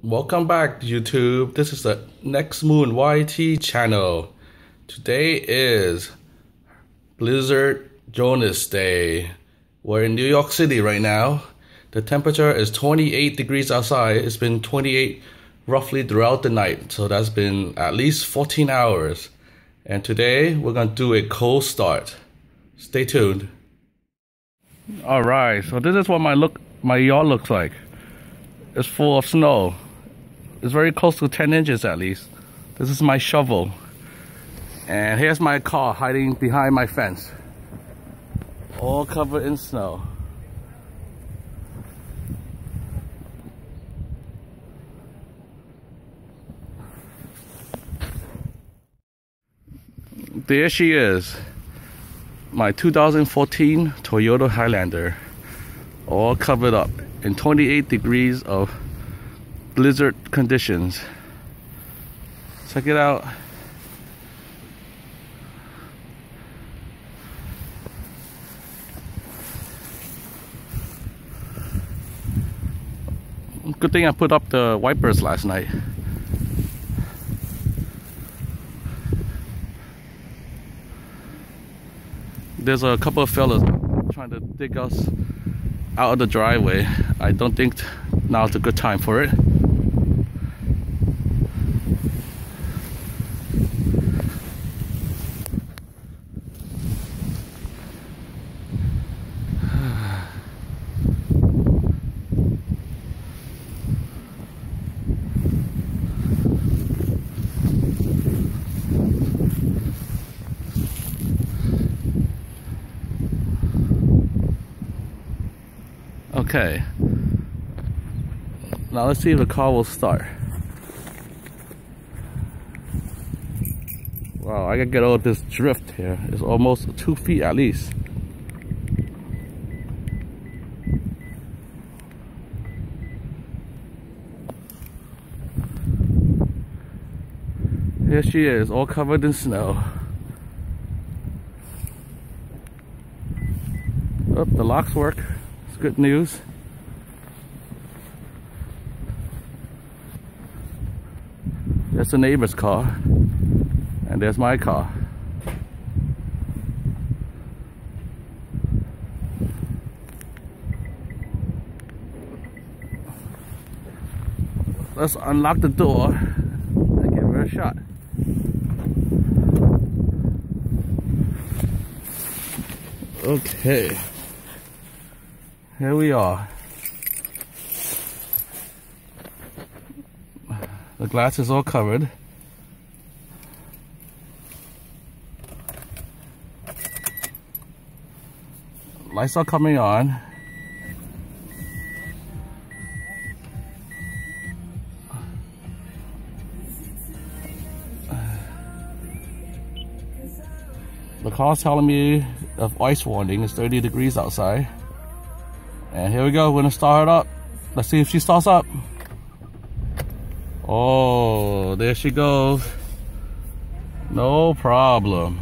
Welcome back, YouTube. This is the Next Moon YT channel. Today is Blizzard Jonas Day. We're in New York City right now. The temperature is 28 degrees outside. It's been 28 roughly throughout the night. So that's been at least 14 hours. And today we're gonna do a cold start. Stay tuned. Alright, so this is what my yard looks like. It's full of snow. It's very close to 10 inches at least. This is my shovel. And here's my car hiding behind my fence. All covered in snow. There she is. My 2014 Toyota Highlander. All covered up in 28 degrees of blizzard conditions. Check it out. Good thing I put up the wipers last night. There's a couple of fellas trying to dig us out of the driveway. I don't think now's a good time for it. Okay, now let's see if the car will start. Wow, I gotta get all this drift here. It's almost 2 feet at least. Here she is, all covered in snow. Oh, the locks work. Good news. There's the neighbor's car, and there's my car. Let's unlock the door and give her a shot. Okay. Here we are. The glass is all covered. Lights are coming on. The car's telling me of ice warning. It's 30 degrees outside. And here we go, we're gonna start her up. Let's see if she starts up. Oh, there she goes. No problem.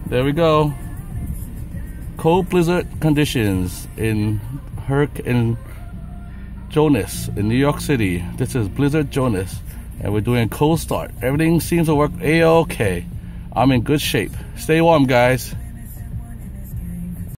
There we go. Cold blizzard conditions in Jonas in New York City. This is Blizzard Jonas, and we're doing a cold start. Everything seems to work a-okay. I'm in good shape. Stay warm, guys.